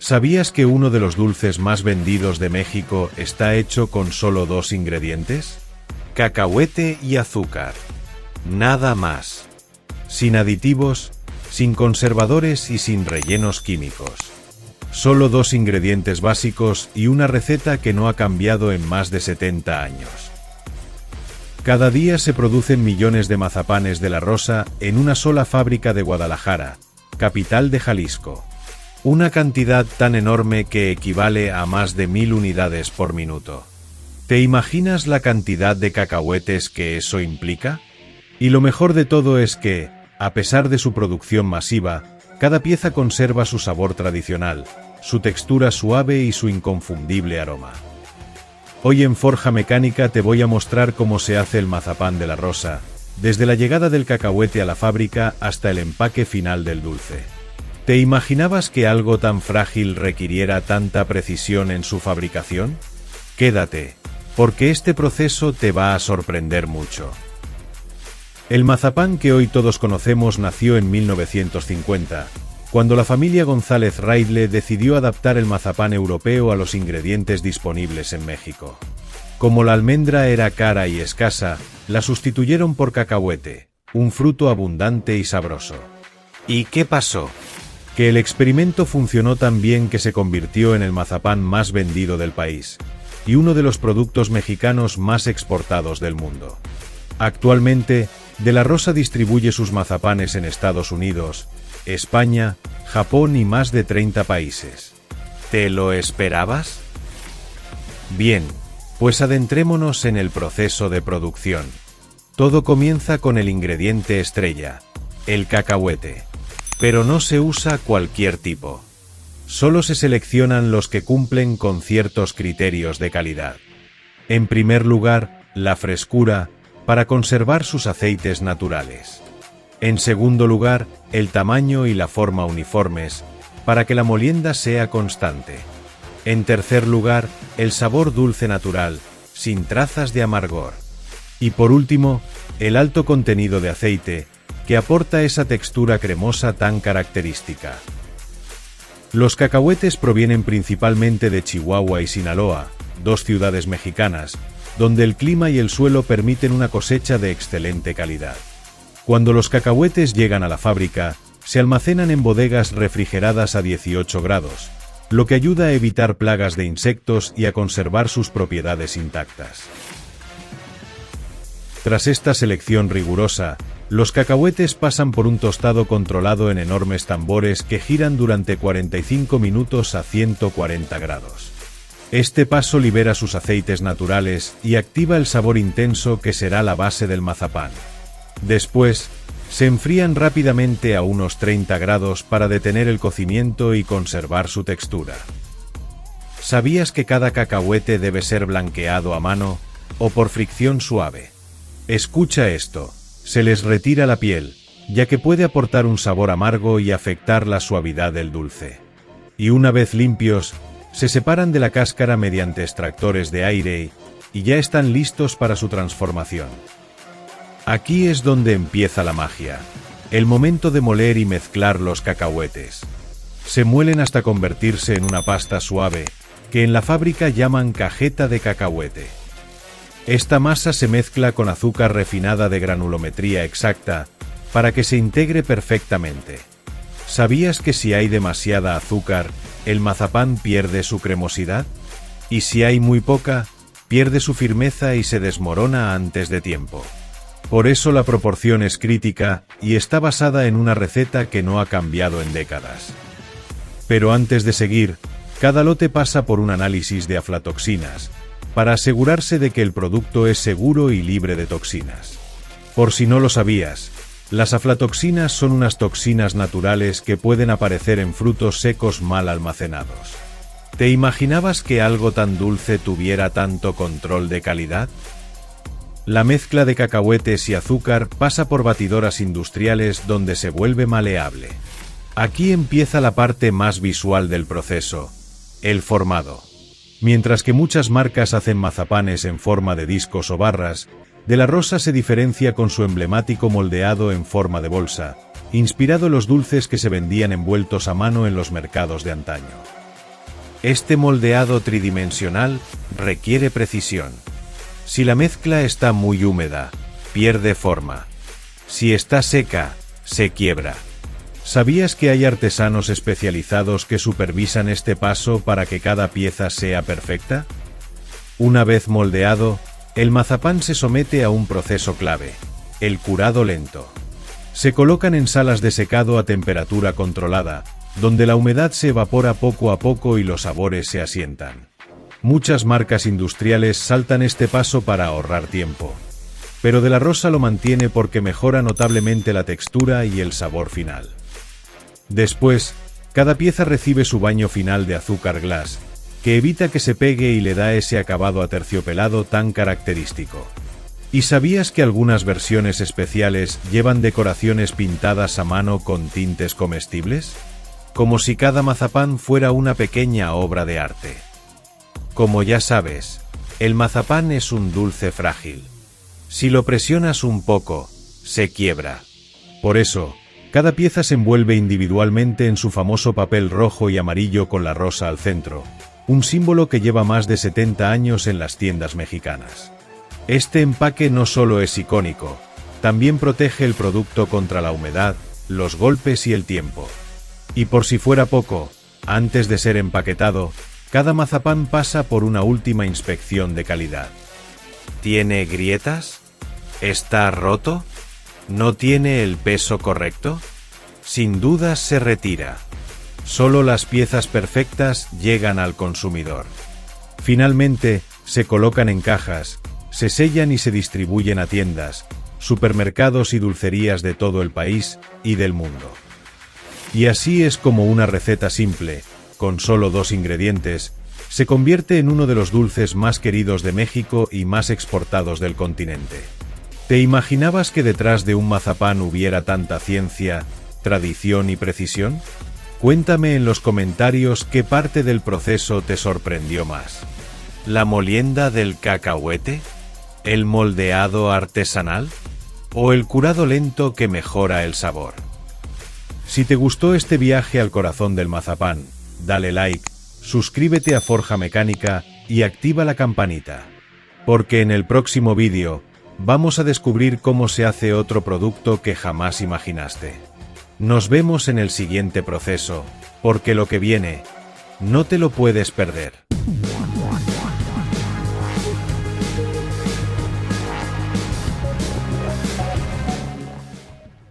¿Sabías que uno de los dulces más vendidos de México está hecho con solo 2 ingredientes? Cacahuete y azúcar. Nada más. Sin aditivos, sin conservadores y sin rellenos químicos. Solo 2 ingredientes básicos y una receta que no ha cambiado en más de 70 años. Cada día se producen millones de mazapanes de la Rosa en una sola fábrica de Guadalajara, capital de Jalisco. Una cantidad tan enorme que equivale a más de 1000 unidades por minuto. ¿Te imaginas la cantidad de cacahuetes que eso implica? Y lo mejor de todo es que, a pesar de su producción masiva, cada pieza conserva su sabor tradicional, su textura suave y su inconfundible aroma. Hoy en Forja Mecánica te voy a mostrar cómo se hace el mazapán de la Rosa, desde la llegada del cacahuete a la fábrica hasta el empaque final del dulce. ¿Te imaginabas que algo tan frágil requiriera tanta precisión en su fabricación? Quédate, porque este proceso te va a sorprender mucho. El mazapán que hoy todos conocemos nació en 1950, cuando la familia González Raidle decidió adaptar el mazapán europeo a los ingredientes disponibles en México. Como la almendra era cara y escasa, la sustituyeron por cacahuete, un fruto abundante y sabroso. ¿Y qué pasó? Que el experimento funcionó tan bien que se convirtió en el mazapán más vendido del país, y uno de los productos mexicanos más exportados del mundo. Actualmente, De la Rosa distribuye sus mazapanes en Estados Unidos, España, Japón y más de 30 países. ¿Te lo esperabas? Bien, pues adentrémonos en el proceso de producción. Todo comienza con el ingrediente estrella, el cacahuete. Pero no se usa cualquier tipo. Solo se seleccionan los que cumplen con ciertos criterios de calidad. En primer lugar, la frescura, para conservar sus aceites naturales. En segundo lugar, el tamaño y la forma uniformes, para que la molienda sea constante. En tercer lugar, el sabor dulce natural, sin trazas de amargor. Y por último, el alto contenido de aceite, que aporta esa textura cremosa tan característica. Los cacahuetes provienen principalmente de Chihuahua y Sinaloa, 2 ciudades mexicanas, donde el clima y el suelo permiten una cosecha de excelente calidad. Cuando los cacahuetes llegan a la fábrica, se almacenan en bodegas refrigeradas a 18 grados, lo que ayuda a evitar plagas de insectos y a conservar sus propiedades intactas. Tras esta selección rigurosa, los cacahuetes pasan por un tostado controlado en enormes tambores que giran durante 45 minutos a 140 grados. Este paso libera sus aceites naturales y activa el sabor intenso que será la base del mazapán. Después, se enfrían rápidamente a unos 30 grados para detener el cocimiento y conservar su textura. ¿Sabías que cada cacahuete debe ser blanqueado a mano o por fricción suave? Escucha esto. Se les retira la piel, ya que puede aportar un sabor amargo y afectar la suavidad del dulce. Y una vez limpios, se separan de la cáscara mediante extractores de aire y ya están listos para su transformación. Aquí es donde empieza la magia, el momento de moler y mezclar los cacahuetes. Se muelen hasta convertirse en una pasta suave, que en la fábrica llaman cajeta de cacahuete. Esta masa se mezcla con azúcar refinada de granulometría exacta, para que se integre perfectamente. ¿Sabías que si hay demasiada azúcar, el mazapán pierde su cremosidad? Y si hay muy poca, pierde su firmeza y se desmorona antes de tiempo. Por eso la proporción es crítica, y está basada en una receta que no ha cambiado en décadas. Pero antes de seguir, cada lote pasa por un análisis de aflatoxinas, para asegurarse de que el producto es seguro y libre de toxinas. Por si no lo sabías, las aflatoxinas son unas toxinas naturales que pueden aparecer en frutos secos mal almacenados. ¿Te imaginabas que algo tan dulce tuviera tanto control de calidad? La mezcla de cacahuetes y azúcar pasa por batidoras industriales donde se vuelve maleable. Aquí empieza la parte más visual del proceso, el formado. Mientras que muchas marcas hacen mazapanes en forma de discos o barras, De la Rosa se diferencia con su emblemático moldeado en forma de bolsa, inspirado en los dulces que se vendían envueltos a mano en los mercados de antaño. Este moldeado tridimensional requiere precisión. Si la mezcla está muy húmeda, pierde forma. Si está seca, se quiebra. ¿Sabías que hay artesanos especializados que supervisan este paso para que cada pieza sea perfecta? Una vez moldeado, el mazapán se somete a un proceso clave, el curado lento. Se colocan en salas de secado a temperatura controlada, donde la humedad se evapora poco a poco y los sabores se asientan. Muchas marcas industriales saltan este paso para ahorrar tiempo. Pero De la Rosa lo mantiene porque mejora notablemente la textura y el sabor final. Después, cada pieza recibe su baño final de azúcar glass, que evita que se pegue y le da ese acabado aterciopelado tan característico. ¿Y sabías que algunas versiones especiales llevan decoraciones pintadas a mano con tintes comestibles? Como si cada mazapán fuera una pequeña obra de arte. Como ya sabes, el mazapán es un dulce frágil. Si lo presionas un poco, se quiebra. Por eso, cada pieza se envuelve individualmente en su famoso papel rojo y amarillo con la rosa al centro, un símbolo que lleva más de 70 años en las tiendas mexicanas. Este empaque no solo es icónico, también protege el producto contra la humedad, los golpes y el tiempo. Y por si fuera poco, antes de ser empaquetado, cada mazapán pasa por una última inspección de calidad. ¿Tiene grietas? ¿Está roto? ¿No tiene el peso correcto? Sin dudas se retira. Solo las piezas perfectas llegan al consumidor. Finalmente, se colocan en cajas, se sellan y se distribuyen a tiendas, supermercados y dulcerías de todo el país y del mundo. Y así es como una receta simple, con solo 2 ingredientes, se convierte en uno de los dulces más queridos de México y más exportados del continente. ¿Te imaginabas que detrás de un mazapán hubiera tanta ciencia, tradición y precisión? Cuéntame en los comentarios qué parte del proceso te sorprendió más. ¿La molienda del cacahuete? ¿El moldeado artesanal? ¿O el curado lento que mejora el sabor? Si te gustó este viaje al corazón del mazapán, dale like, suscríbete a Forja Mecánica y activa la campanita. Porque en el próximo vídeo, vamos a descubrir cómo se hace otro producto que jamás imaginaste. Nos vemos en el siguiente proceso, porque lo que viene, no te lo puedes perder.